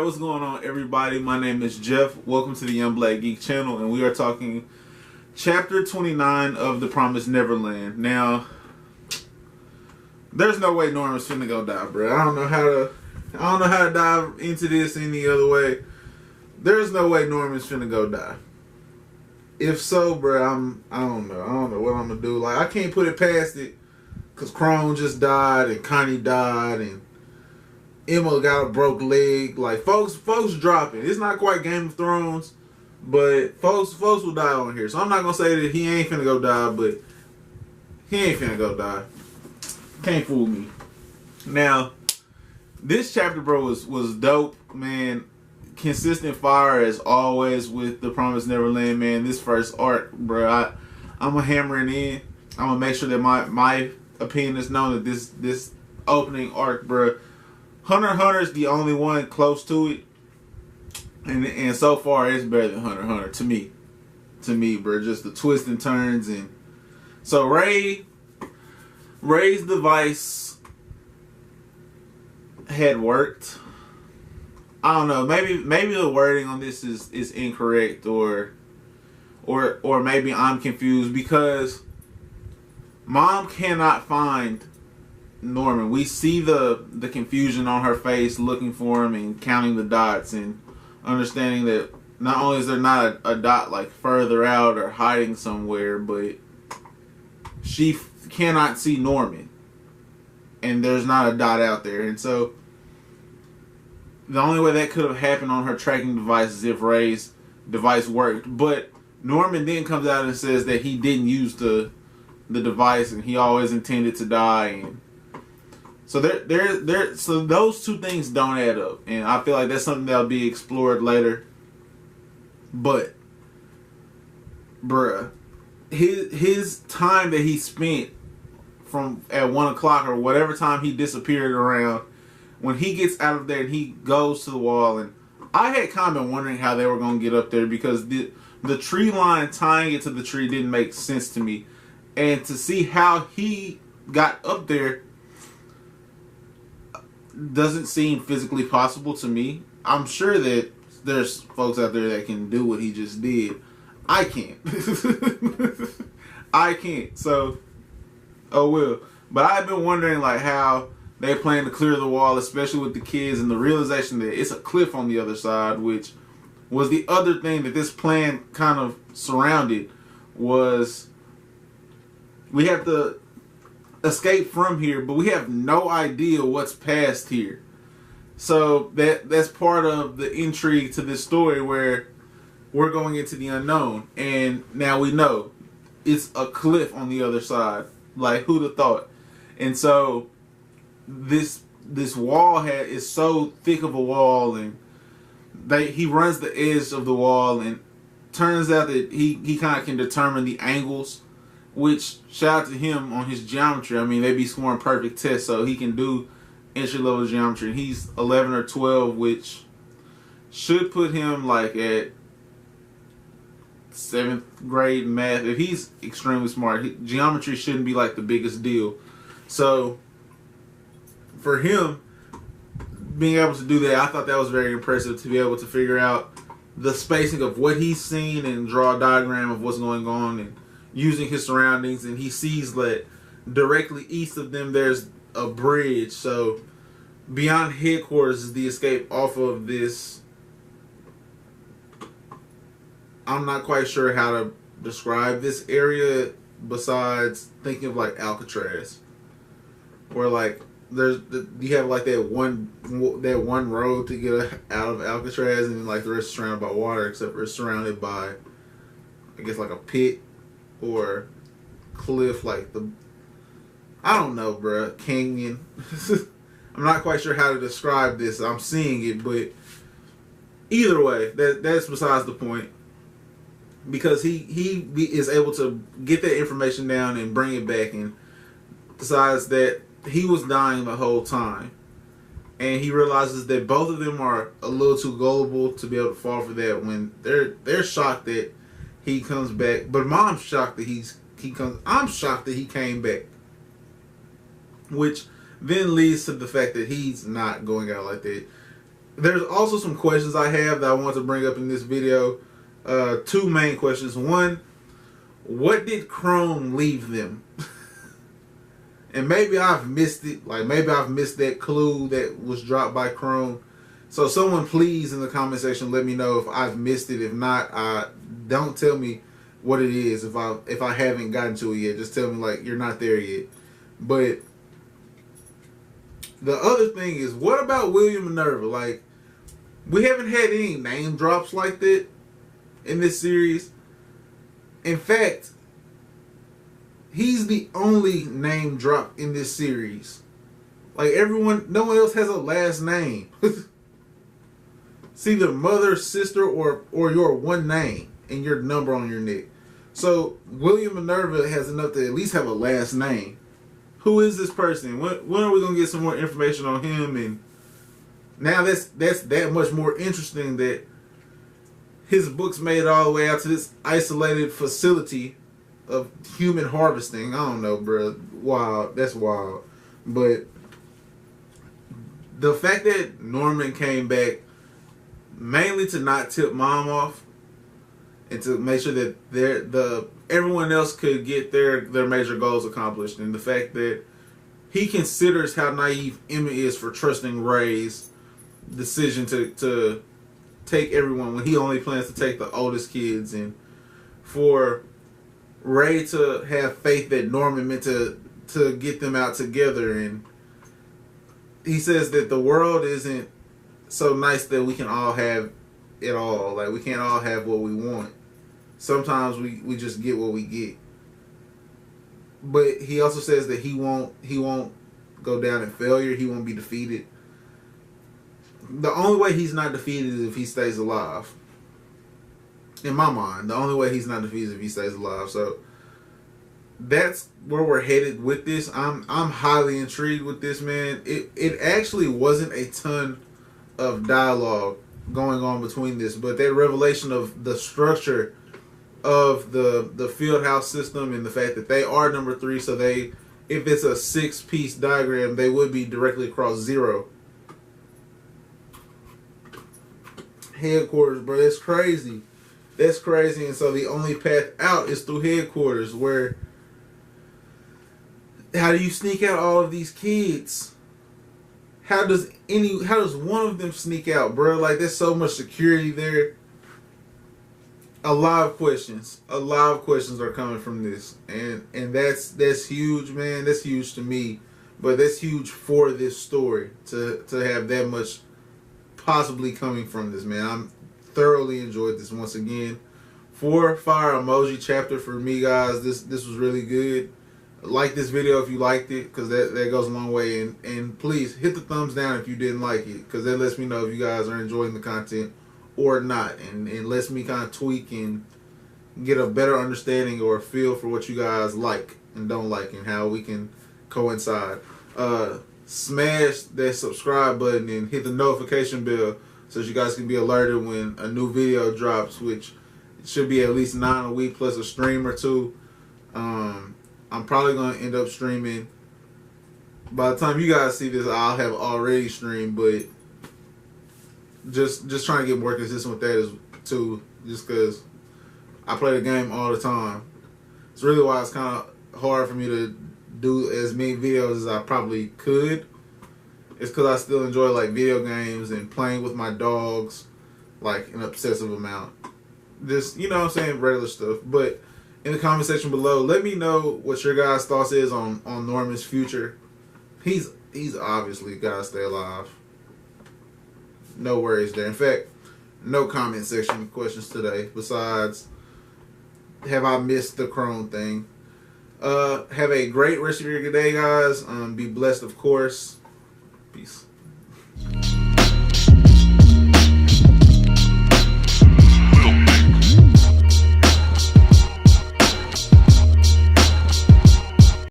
what's going on, everybody? My name is Jeff. Welcome to the Young Black Geek channel, and we are talking Chapter 29 of The Promised Neverland. Now, there's no way Norman's finna go die, bro. I don't know how to dive into this any other way. There's no way Norman's finna go die. If so, bro, I don't know what I'm gonna do. Like, I can't put it past it, cause Crone just died and Connie died and Emma got a broke leg. Like, folks dropping. It's not quite Game of Thrones, but folks will die on here. So I'm not gonna say that he ain't finna go die, but he ain't finna go die. Can't fool me. Now, this chapter, bro, was dope, man. Consistent fire as always with The Promised Neverland, man. This first arc, bro, I'm gonna hammer it in. I'm gonna make sure that my opinion is known that this opening arc, bro. Hunter x Hunter is the only one close to it, and so far it's better than Hunter x Hunter to me, bro. Just the twists and turns, and so Ray's device had worked. I don't know, maybe the wording on this is incorrect, or maybe I'm confused, because Mom cannot find Norman. We see the confusion on her face looking for him and counting the dots and understanding that not only is there not a dot like further out or hiding somewhere, but she cannot see Norman and there's not a dot out there. And so the only way that could have happened on her tracking device is if Ray's device worked. But Norman then comes out and says that he didn't use the device and he always intended to die, and so so those two things don't add up, and I feel like that's something that'll be explored later. But, bruh, his time that he spent from at 1 o'clock or whatever time he disappeared around, when he gets out of there and he goes to the wall, and I had kind of been wondering how they were gonna get up there, because the tree line tying it to the tree didn't make sense to me, and to see how he got up there doesn't seem physically possible to me. I'm sure that there's folks out there that can do what he just did. I can't. I can't. So, oh well. But I've been wondering like how they plan to clear the wall, especially with the kids, and the realization that it's a cliff on the other side, which was the other thing that this plan kind of surrounded. Was we have to escape from here, but we have no idea what's past here. So that's part of the intrigue to this story, where we're going into the unknown, and now we know it's a cliff on the other side. Like, who'd have thought? And so this wall is so thick of a wall, and he runs the edge of the wall, and turns out that he kind of can determine the angles. Which, shout out to him on his geometry. I mean, they be scoring perfect tests, so he can do entry-level geometry. He's 11 or 12, which should put him like at 7th grade math. If he's extremely smart, geometry shouldn't be like the biggest deal. So, for him, being able to do that, I thought that was very impressive, to be able to figure out the spacing of what he's seen and draw a diagram of what's going on, and using his surroundings. And he sees that directly east of them there's a bridge, so beyond headquarters is the escape off of this. I'm not quite sure how to describe this area besides thinking of like Alcatraz, where like you have like that one road to get out of Alcatraz, and like the rest is surrounded by water, except for it's surrounded by, I guess, like a pit or cliff, like I don't know, bruh, canyon. I'm not quite sure how to describe this. I'm seeing it, but either way, that's besides the point, because he is able to get that information down and bring it back, and decides that he was dying the whole time, and he realizes that both of them are a little too gullible to be able to fall for that. When they're shocked that he comes back, but Mom's shocked that he comes. I'm shocked that he came back, which then leads to the fact that he's not going out like that. there's also some questions I have that I want to bring up in this video. Two main questions. One, what did Chrome leave them? And maybe I've missed it. Like, maybe I've missed that clue that was dropped by Chrome. So someone please in the comment section let me know if I've missed it. If not, don't tell me what it is if I haven't gotten to it yet. Just tell me, like, you're not there yet. But the other thing is, what about William Minerva? Like, we haven't had any name drops like that in this series. In fact, he's the only name drop in this series. Like, everyone, no one else has a last name. It's either mother, sister, or your one name and your number on your neck. So William Minerva has enough to at least have a last name. Who is this person? When are we gonna get some more information on him? And now that's that much more interesting that his books made it all the way out to this isolated facility of human harvesting. I don't know, bro. Wild. That's wild. But the fact that Norman came back mainly to not tip Mom off and to make sure that everyone else could get their major goals accomplished, and the fact that he considers how naive Emma is for trusting Ray's decision to take everyone when he only plans to take the oldest kids, and for Ray to have faith that Norman meant to get them out together. And he says that the world isn't so nice that we can all have it all. Like, we can't all have what we want. Sometimes we just get what we get. But he also says that he won't go down in failure. He won't be defeated. The only way he's not defeated is if he stays alive. In my mind, the only way he's not defeated is if he stays alive. So that's where we're headed with this. I'm highly intrigued with this, man. It actually wasn't a ton of dialogue going on between this, but that revelation of the structure of the field house system and the fact that they are number 3, so if it's a 6-piece diagram, they would be directly across 0. Headquarters, bro, that's crazy. That's crazy. And so the only path out is through headquarters, where how do you sneak out all of these kids? How does one of them sneak out, bro? Like, there's so much security there. A lot of questions are coming from this, and that's huge, man. That's huge to me, but that's huge for this story to have that much possibly coming from this, man. I'm thoroughly enjoyed this once again. 4-fire emoji chapter for me, guys. This was really good. Like this video if you liked it, because that goes a long way, and please hit the thumbs down if you didn't like it, because that lets me know if you guys are enjoying the content or not, and lets me kind of tweak and get a better understanding or a feel for what you guys like and don't like, and how we can coincide. Smash that subscribe button and hit the notification bell so that you guys can be alerted when a new video drops, which should be at least 9 a week plus a stream or 2. I'm probably going to end up streaming. By the time you guys see this, I'll have already streamed, but just trying to get more consistent with that too, just because I play the game all the time. It's really why it's kind of hard for me to do as many videos as I probably could. It's because I still enjoy, like, video games and playing with my dogs, like, an obsessive amount. Just, you know what I'm saying, regular stuff. But in the comment section below, let me know what your guys' thoughts is on Norman's future. He's obviously got to stay alive. No worries there. In fact, no comment section questions today. Besides, have I missed the Chrome thing? Have a great rest of your day, guys. Be blessed, of course. Peace.